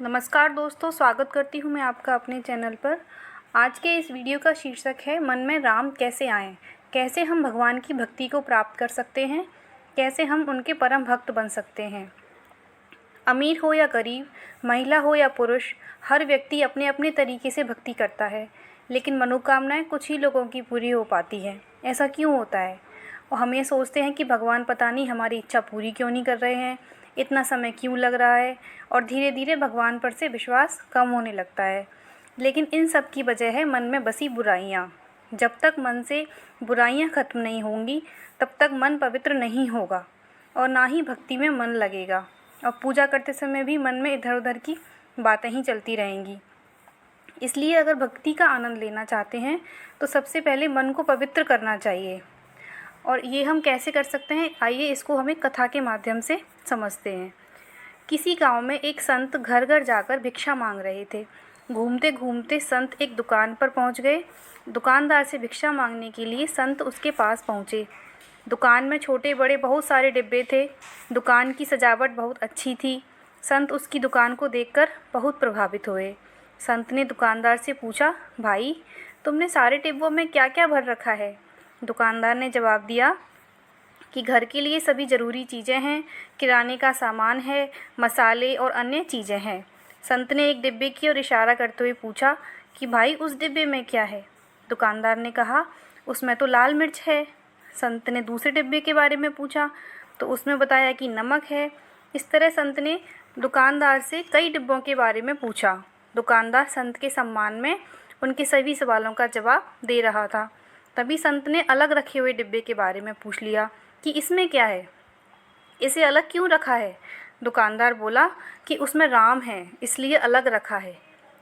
नमस्कार दोस्तों, स्वागत करती हूँ मैं आपका अपने चैनल पर। आज के इस वीडियो का शीर्षक है मन में राम कैसे आएँ। कैसे हम भगवान की भक्ति को प्राप्त कर सकते हैं, कैसे हम उनके परम भक्त बन सकते हैं। अमीर हो या गरीब, महिला हो या पुरुष, हर व्यक्ति अपने अपने तरीके से भक्ति करता है, लेकिन मनोकामनाएं कुछ ही लोगों की पूरी हो पाती है। ऐसा क्यों होता है? और हम ये सोचते हैं कि भगवान पता नहीं हमारी इच्छा पूरी क्यों नहीं कर रहे हैं, इतना समय क्यों लग रहा है, और धीरे धीरे भगवान पर से विश्वास कम होने लगता है। लेकिन इन सब की वजह है मन में बसी बुराइयाँ। जब तक मन से बुराइयाँ ख़त्म नहीं होंगी, तब तक मन पवित्र नहीं होगा और ना ही भक्ति में मन लगेगा। और पूजा करते समय भी मन में इधर उधर की बातें ही चलती रहेंगी। इसलिए अगर भक्ति का आनंद लेना चाहते हैं तो सबसे पहले मन को पवित्र करना चाहिए। और ये हम कैसे कर सकते हैं, आइए इसको हम एक कथा के माध्यम से समझते हैं। किसी गांव में एक संत घर घर जाकर भिक्षा मांग रहे थे। घूमते घूमते संत एक दुकान पर पहुंच गए। दुकानदार से भिक्षा मांगने के लिए संत उसके पास पहुंचे। दुकान में छोटे बड़े बहुत सारे डिब्बे थे। दुकान की सजावट बहुत अच्छी थी। संत उसकी दुकान को देखकर बहुत प्रभावित हुए। संत ने दुकानदार से पूछा, भाई तुमने सारे डिब्बों में क्या क्या भर रखा है? दुकानदार ने जवाब दिया कि घर के लिए सभी ज़रूरी चीज़ें हैं, किराने का सामान है, मसाले और अन्य चीज़ें हैं। संत ने एक डिब्बे की ओर इशारा करते हुए पूछा कि भाई उस डिब्बे में क्या है? दुकानदार ने कहा, उसमें तो लाल मिर्च है। संत ने दूसरे डिब्बे के बारे में पूछा तो उसमें बताया कि नमक है। इस तरह संत ने दुकानदार से कई डिब्बों के बारे में पूछा। दुकानदार संत के सम्मान में उनके सभी सवालों का जवाब दे रहा था। तभी संत ने अलग रखे हुए डिब्बे के बारे में पूछ लिया कि इसमें क्या है, इसे अलग क्यों रखा है? दुकानदार बोला कि उसमें राम है, इसलिए अलग रखा है।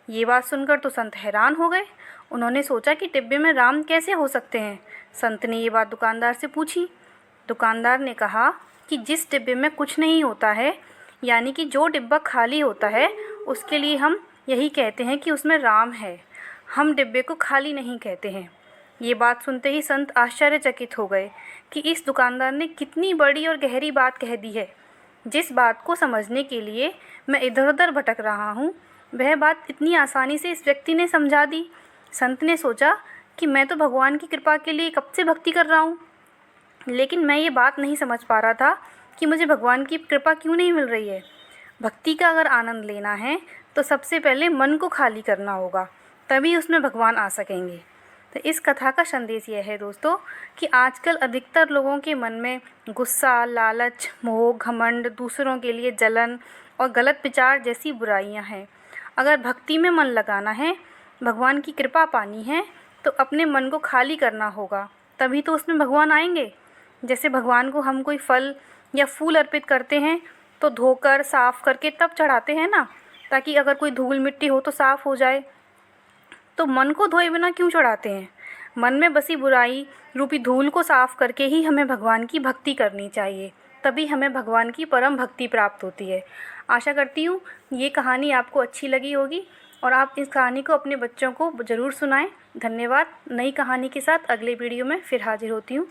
ये बात सुनकर तो संत हैरान हो गए। उन्होंने सोचा कि डिब्बे में राम कैसे हो सकते हैं। संत ने ये बात दुकानदार से पूछी। दुकानदार ने कहा कि जिस डिब्बे में कुछ नहीं होता है, यानी कि जो डिब्बा खाली होता है, उसके लिए हम यही कहते हैं कि उसमें राम है। हम डिब्बे को खाली नहीं कहते हैं। ये बात सुनते ही संत आश्चर्यचकित हो गए कि इस दुकानदार ने कितनी बड़ी और गहरी बात कह दी है। जिस बात को समझने के लिए मैं इधर उधर भटक रहा हूँ, वह बात इतनी आसानी से इस व्यक्ति ने समझा दी। संत ने सोचा कि मैं तो भगवान की कृपा के लिए कब से भक्ति कर रहा हूँ, लेकिन मैं ये बात नहीं समझ पा रहा था कि मुझे भगवान की कृपा क्यों नहीं मिल रही है। भक्ति का अगर आनंद लेना है तो सबसे पहले मन को खाली करना होगा, तभी उसमें भगवान आ सकेंगे। तो इस कथा का संदेश यह है दोस्तों कि आजकल अधिकतर लोगों के मन में गुस्सा, लालच, मोह, घमंड, दूसरों के लिए जलन और गलत विचार जैसी बुराइयां हैं। अगर भक्ति में मन लगाना है, भगवान की कृपा पानी है, तो अपने मन को खाली करना होगा, तभी तो उसमें भगवान आएंगे। जैसे भगवान को हम कोई फल या फूल अर्पित करते हैं तो धोकर साफ़ करके तब चढ़ाते हैं ना, ताकि अगर कोई धूल मिट्टी हो तो साफ़ हो जाए। तो मन को धोए बिना क्यों चढ़ाते हैं? मन में बसी बुराई रूपी धूल को साफ़ करके ही हमें भगवान की भक्ति करनी चाहिए, तभी हमें भगवान की परम भक्ति प्राप्त होती है। आशा करती हूँ ये कहानी आपको अच्छी लगी होगी और आप इस कहानी को अपने बच्चों को ज़रूर सुनाएं। धन्यवाद। नई कहानी के साथ अगले वीडियो में फिर हाजिर होती हूँ।